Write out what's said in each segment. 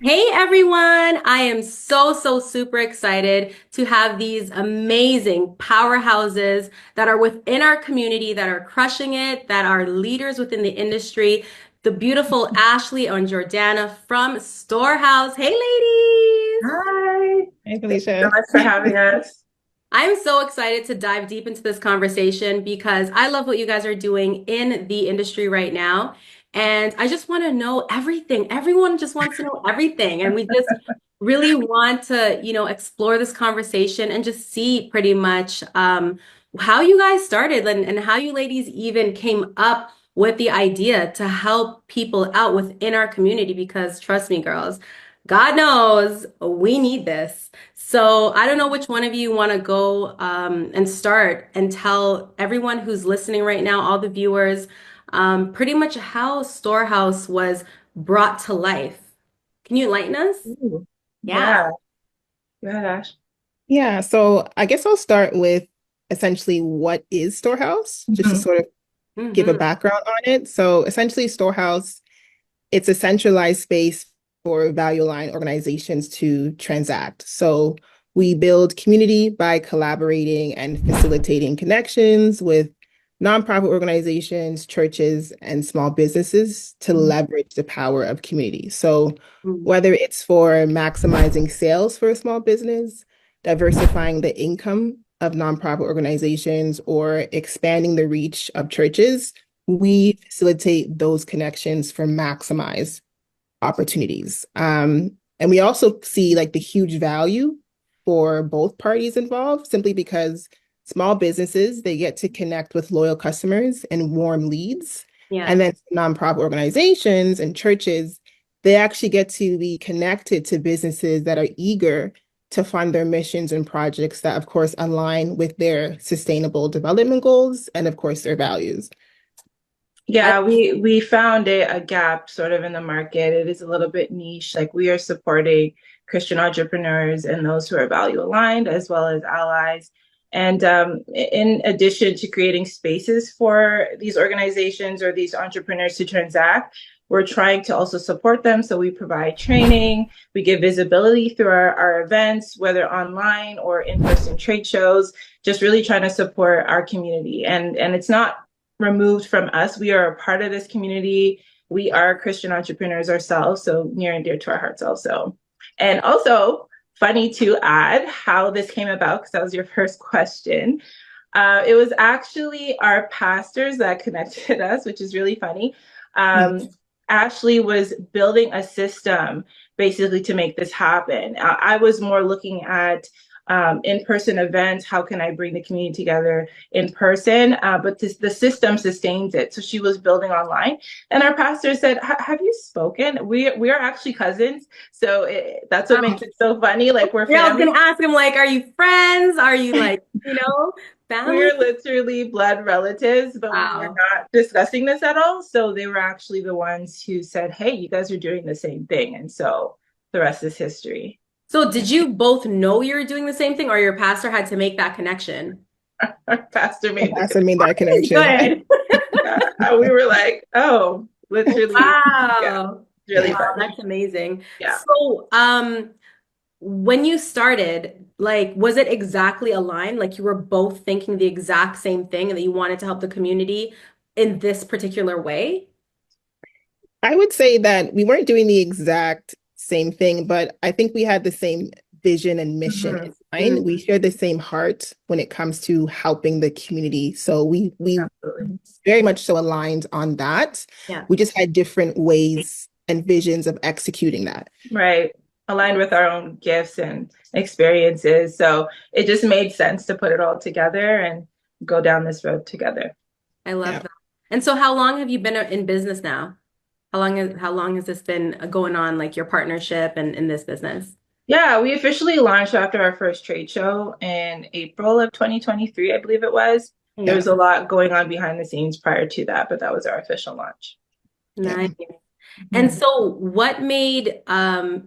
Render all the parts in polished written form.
Hey everyone! I am so super excited to have these amazing powerhouses that are within our community, that are crushing it, that are leaders within the industry. The beautiful Ashley and Jordana from Storhouse. Hey ladies! Hi. Hey, Thank you so Felicia. much for having us. I'm so excited to dive deep into this conversation because I love what you guys are doing in the industry right now. And I just want to know everything. Everyone just wants to know everything. And we just really want to, explore this conversation and just see pretty much how you guys started and how you ladies even came up with the idea to help people out within our community. Because trust me, girls, God knows we need this. So I don't know which one of you want to go and start and tell everyone who's listening right now, all the viewers, pretty much how Storehouse was brought to life. Can you enlighten us? Ooh, Yeah. yeah. Go ahead, Ash. Yeah, so I guess I'll start with essentially what is Storehouse, just to Mhm. sort of give a Hmm. background on it. So essentially, Storehouse, it's a centralized space for value line organizations to transact. So we build community by collaborating and facilitating connections with nonprofit organizations, churches, and small businesses to leverage the power of community. So whether it's for maximizing sales for a small business, diversifying the income of nonprofit organizations, or expanding the reach of churches, we facilitate those connections for maximize opportunities. And we also see like the huge value for both parties involved, simply because small businesses, they get to connect with loyal customers and warm leads. Yeah. And then nonprofit organizations and churches, they actually get to be connected to businesses that are eager to fund their missions and projects that, of course, align with their sustainable development goals and, of course, their values. I, Yeah, we found a gap sort of in the market. It is a little bit niche. Like we are supporting Christian entrepreneurs and those who are value aligned, as well as allies. And in addition to creating spaces for these organizations or these entrepreneurs to transact, we're trying to also support them. So we provide training, we give visibility through our events, whether online or in-person trade shows, just really trying to support our community. And it's not removed from us. We are a part of this community. We are Christian entrepreneurs ourselves, so near and dear to our hearts also. And also, funny to add how this came about, because that was your first question. It was actually our pastors that connected us, which is really funny. Um, Ashley was building a system basically to make this happen. I was more looking at in-person events. How can I bring the community together in person? But the system sustains it. So she was building online, and our pastor said, "Have you spoken? We are actually cousins, so that's what makes wow. it so funny. Like we're Yeah, I was family. gonna ask him like, are you friends? Are you like, family? We're literally blood relatives, but we were Wow. not discussing this at all. So they were actually the ones who said, "Hey, you guys are doing the same thing," and so the rest is history. So did you both know you were doing the same thing or your pastor had to make that connection? Our pastor made the That's what made that connection. Good. we were like, oh, literally, yeah, Wow. really Yeah. Wow, funny. that's amazing. Yeah. So, when you started, like, was it exactly aligned? Like you were both thinking the exact same thing and that you wanted to help the community in this particular way? I would say that we weren't doing the exact same thing, but I think we had the same vision and mission Mhm. in mind. Mm, We share the same heart when it comes to helping the community. So we Absolutely. very much so aligned on that. yeah, We just had different ways and visions of executing that. Right. Aligned with our own gifts and experiences. So it just made sense to put it all together and go down this road together. I love Yeah. that. And so how long have you been in business now? How long has this been going on, like your partnership and in this business? Yeah, we officially launched after our first trade show in April of 2023, I believe it was. There Yeah. was a lot going on behind the scenes prior to that, but that was our official launch. Nice. Yeah. And Mhm. so what made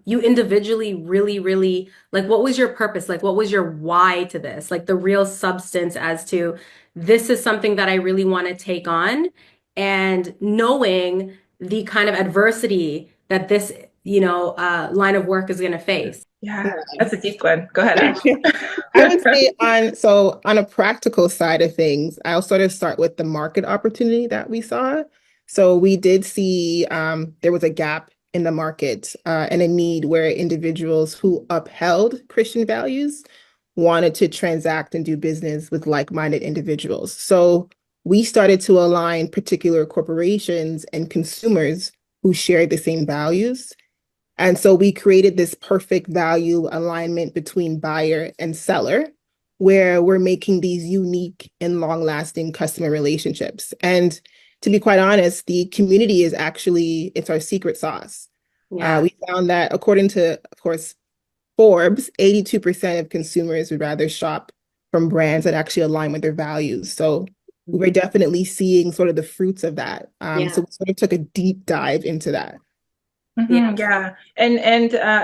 you individually really like what was your purpose? Like what was your why to this? Like the real substance as to this is something that I really want to take on and knowing the kind of adversity that this line of work is going to face? Yeah, Yeah. that's a deep one. Go ahead, Ash. I would say on a practical side of things, I'll sort of start with the market opportunity that we saw. So we did see there was a gap in the market and a need where individuals who upheld Christian values wanted to transact and do business with like-minded individuals. So we started to align particular corporations and consumers who shared the same values. And so we created this perfect value alignment between buyer and seller, where we're making these unique and long-lasting customer relationships. And to be quite honest, the community is actually, it's our secret sauce. Yeah. We found that according to, of course, Forbes, 82% of consumers would rather shop from brands that actually align with their values. So we're definitely seeing sort of the fruits of that. So Yeah. we sort of took a deep dive into that. Yeah. Yeah, and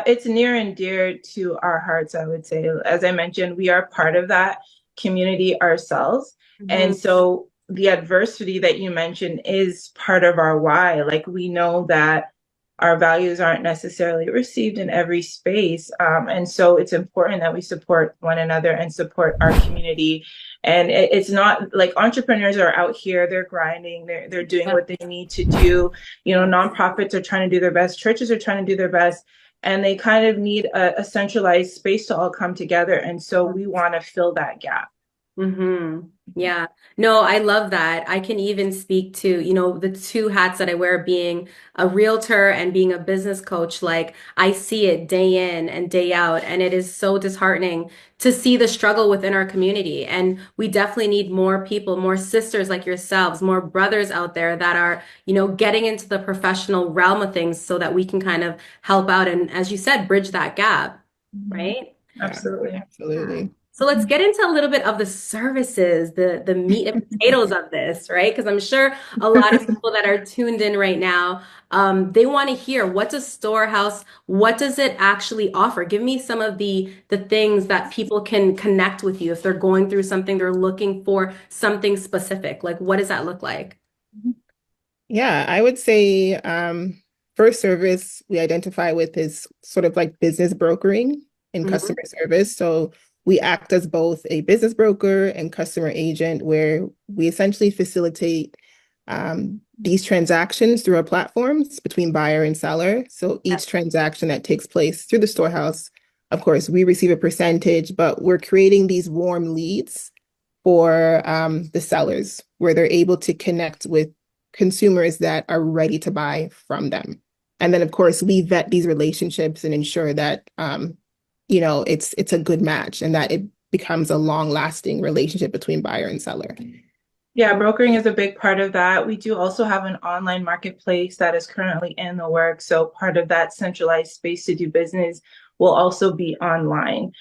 it's near and dear to our hearts, I would say. As I mentioned, we are part of that community ourselves, and Mhm. so the adversity that you mentioned is part of our why. Like we know that our values aren't necessarily received in every space, and so it's important that we support one another and support our community. And it's not like entrepreneurs are out here, they're grinding, they're doing Yeah. what they need to do. You know, nonprofits are trying to do their best, churches are trying to do their best, and they kind of need a centralized space to all come together. And so we want to fill that gap. Mm-hmm. Yeah. No, I love that. I can even speak to, the two hats that I wear being a realtor and being a business coach. Like I see it day in and day out, and it is so disheartening to see the struggle within our community. And we definitely need more people, more sisters like yourselves, more brothers out there that are, getting into the professional realm of things so that we can kind of help out and, as you said, bridge that gap, Mhm. right? Yeah, Absolutely. absolutely. So let's get into a little bit of the services, the meat and potatoes of this, right? Because I'm sure a lot of people that are tuned in right now, they want to hear what's a storehouse, what does it actually offer? Give me some of the things that people can connect with you if they're going through something, they're looking for something specific. Like, what does that look like? Yeah, I would say first service we identify with is sort of like business brokering and Mhm. customer service. So we act as both a business broker and customer agent, where we essentially facilitate these transactions through our platforms between buyer and seller. So each transaction that takes place through the storehouse, of course, we receive a percentage, but we're creating these warm leads for the sellers where they're able to connect with consumers that are ready to buy from them. And then, of course, we vet these relationships and ensure that it's a good match and that it becomes a long-lasting relationship between buyer and seller. Yeah, brokering is a big part of that. We do also have an online marketplace that is currently in the works. So part of that centralized space to do business will also be online.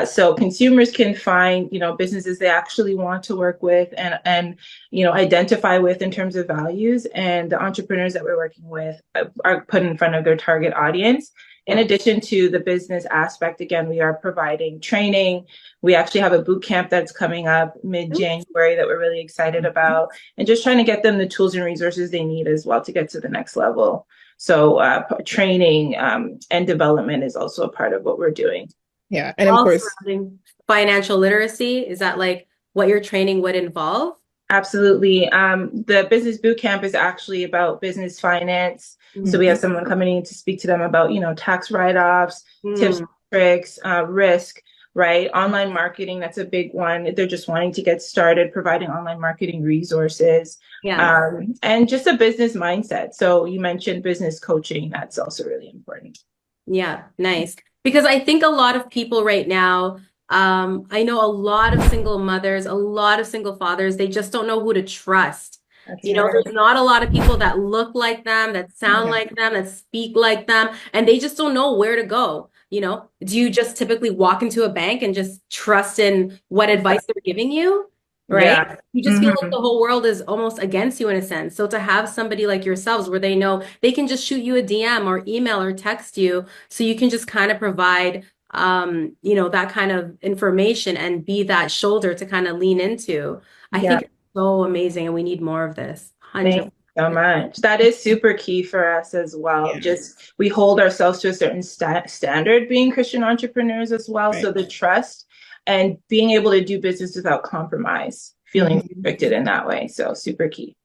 So consumers can find, businesses they actually want to work with and identify with in terms of values. And the entrepreneurs that we're working with are put in front of their target audience. In Yeah. addition to the business aspect, again, we are providing training. We actually have a boot camp that's coming up mid-January that we're really excited about, and just trying to get them the tools and resources they need as well to get to the next level. So training and development is also a part of what we're doing. Yeah. And of All course, surrounding financial literacy. Is that like what your training would involve? Absolutely. The business boot camp is actually about business finance. So we have Mhm. someone coming in to speak to them about, tax write-offs, tips, Mm. tricks, risk, right? Online marketing, that's a big one. They're just wanting to get started, providing online marketing resources, Yeah. and just a business mindset. So you mentioned business coaching. That's also really important. Yeah, nice. Because I think a lot of people right now, I know a lot of single mothers, a lot of single fathers, they just don't know who to trust. That's right. There's not a lot of people that look like them, that sound yeah. like them, that speak like them, and they just don't know where to go. Do you just typically walk into a bank and just trust in what advice they're giving you? Right? Yeah. You just feel like Mhm. the whole world is almost against you in a sense. So to have somebody like yourselves where they know they can just shoot you a DM or email or text you so you can just kind of provide that kind of information and be that shoulder to kind of lean into. I think Yeah. it's so amazing and we need more of this. Thank, 100%. So much. That is super key for us as well. Yeah, Just we hold ourselves to a certain standard being Christian entrepreneurs as well. So right. the trust and being able to do business without compromise, feeling Mhm. restricted in that way. So super key.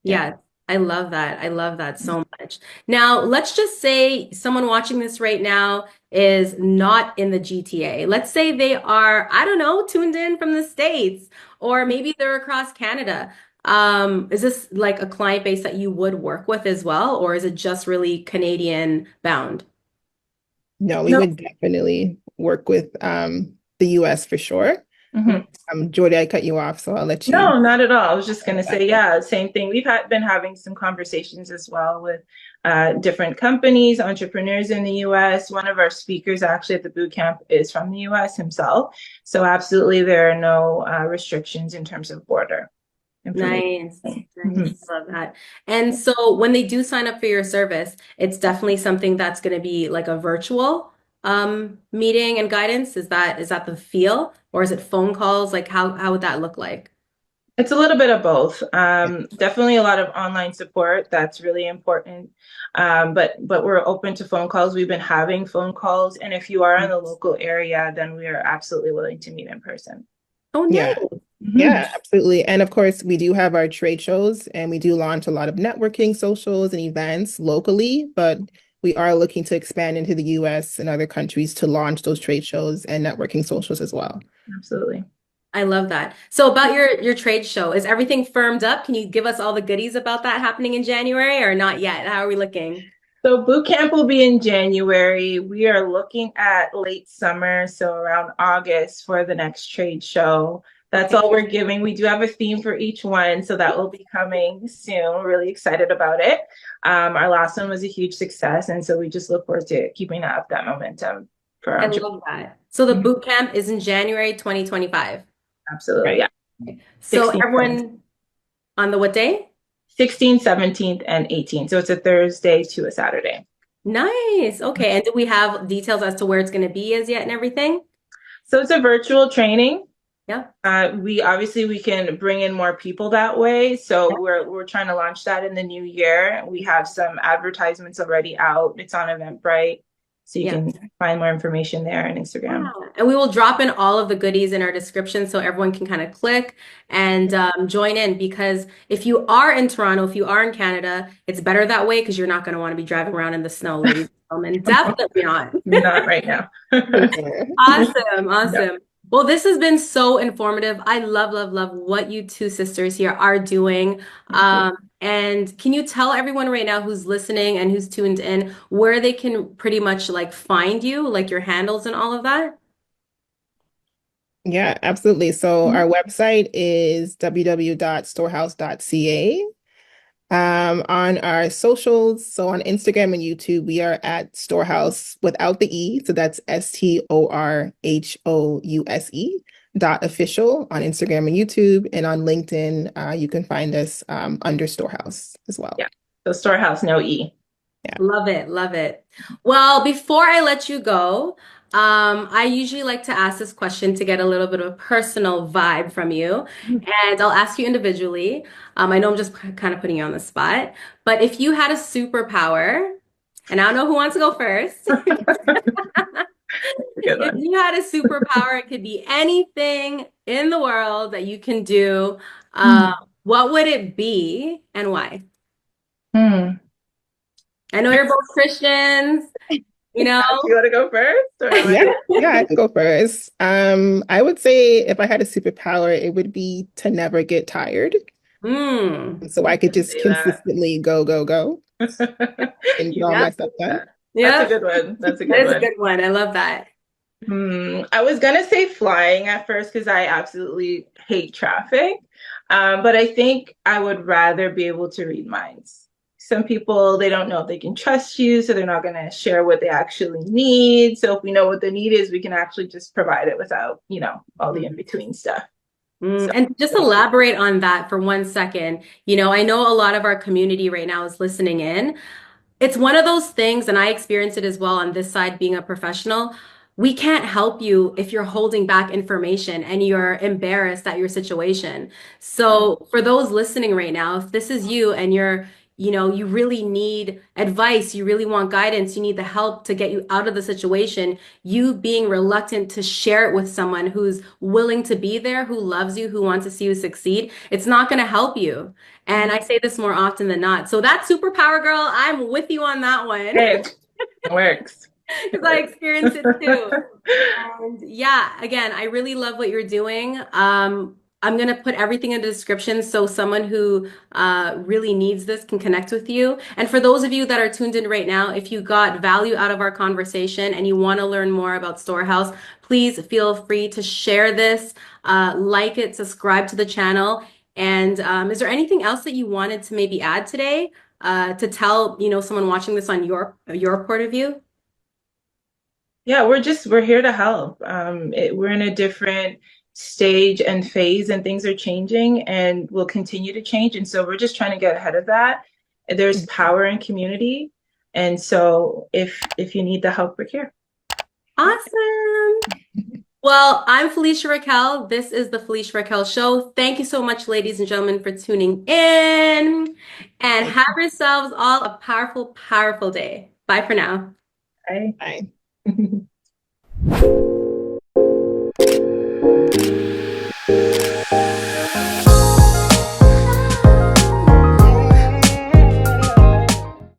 Yeah. Yeah, I love that. I love that so much. Now, let's just say someone watching this right now is not in the GTA. Let's say they are, I don't know, tuned in from the States, or maybe they're across Canada. Is this like a client base that you would work with as well, or is it just really Canadian bound? No, we No. would definitely work with the US for sure. Mhm. Jordy, I cut you off, so I'll let you. No, not at all. I was just going to say, yeah, same thing. Been having some conversations as well with different companies, entrepreneurs in the US. One of our speakers actually at the boot camp is from the US himself. So absolutely, there are no restrictions in terms of border information. Nice. Nice. Mhm. Love that. And so when they do sign up for your service, it's definitely something that's going to be like a virtual meeting and guidance. Is that the feel, or is it phone calls? Like how would that look like? It's a little bit of both. Definitely a lot of online support. That's really important. But we're open to phone calls. We've been having phone calls, and if you are in the local area, then we are absolutely willing to meet in person. Oh, Yeah, nice. Mhm. yeah, absolutely. And of course, we do have our trade shows and we do launch a lot of networking socials and events locally, but we are looking to expand into the US and other countries to launch those trade shows and networking socials as well. Absolutely. I love that. So about your trade show, is everything firmed up? Can you give us all the goodies about that happening in January or not yet? How are we looking? So boot camp will be in January. We are looking at late summer, so around August for the next trade show. That's Okay. all we're giving. We do have a theme for each one, so that will be coming soon. We're really excited about it. Our last one was a huge success, and so we just look forward to keeping up that momentum for our I entrepreneurs. love that. So the boot camp is in January 2025. Absolutely, Right. yeah. So 16th, everyone on the what day? 16th, 17th, and 18th. So it's a Thursday to a Saturday. Nice. Okay. And do we have details as to where it's going to be as yet and everything? So it's a virtual training. Yeah. We can bring in more people that way. Yeah. So we're trying to launch that in the new year. We have some advertisements already out. It's on Eventbrite, so you Yeah. can find more information there on Instagram. Yeah. And we will drop in all of the goodies in our description so everyone can kind of click and join in because if you are in Toronto, if you are in Canada, it's better that way because you're not going to want to be driving around in the snow, ladies and gentlemen. Definitely not. Not right now. Awesome, Yeah. awesome. Well, this has been so informative. I love, love, love what you two sisters here are doing. Thank you. And can you tell everyone right now who's listening and who's tuned in where they can pretty much like find you, like your handles and all of that? Yeah, absolutely. So our website is www.storehouse.ca. On our socials, so on Instagram and YouTube, we are at Storehouse without the E. So that's STORHOUSE .official on Instagram and YouTube. And on LinkedIn, you can find us under Storehouse as well. Yeah. So Storehouse, no E. Yeah. Love it, love it. Well, before I let you go, I usually like to ask this question to get a little bit of a personal vibe from you, and I'll ask you individually. I know I'm just kind of putting you on the spot, but if you had a superpower, and I don't know who wants to go first. Good If one. you had a superpower, it could be anything in the world that you can do. What would it be and why? Hmm. I know you're both Christians, you know. You want to go first? Or am I Yeah, yeah, I can go first. I would say if I had a superpower, it would be to never get tired. Mm. So I could just say that? consistently go, go, go and get You all Yeah, my stuff done. That's a yeah, good one. That's a that good is a one. good one. I love that. I was gonna say flying at first because I absolutely hate traffic. But I think I would rather be able to read minds. Some people, they don't know if they can trust you, so they're not gonna share what they actually need. So if we know what the need is, we can actually just provide it without, all the in-between stuff. So And just elaborate on that for 1 second. I know a lot of our community right now is listening in. It's one of those things, and I experience it as well on this side being a professional. we can't help you if you're holding back information and you're embarrassed at your situation. So for those listening right now, if this is you and you really need advice, you really want guidance, you need the help to get you out of the situation, you being reluctant to share it with someone who's willing to be there, who loves you, who wants to see you succeed, it's not going to help you. And I say this more often than not. So that superpower girl, I'm with you on that one Hey, it works. It because I works. experienced it too. And yeah, again, I really love what you're doing. I'm gonna put everything in the description so someone who really needs this can connect with you. And for those of you that are tuned in right now, if you got value out of our conversation and you want to learn more about Storhouse, please feel free to share this, like it, subscribe to the channel. And is there anything else that you wanted to maybe add today to tell, someone watching this on your point of view? Yeah, we're here to help. We're in a different stage and phase, and things are changing and will continue to change. And so we're just trying to get ahead of that. There's power in community. And so if you need the help, we're here. Awesome. Well, I'm Felicia Raquel. This is the Felicia Raquel Show. Thank you so much, ladies and gentlemen, for tuning in. And have yourselves all a powerful, powerful day. Bye for now. Bye. Bye.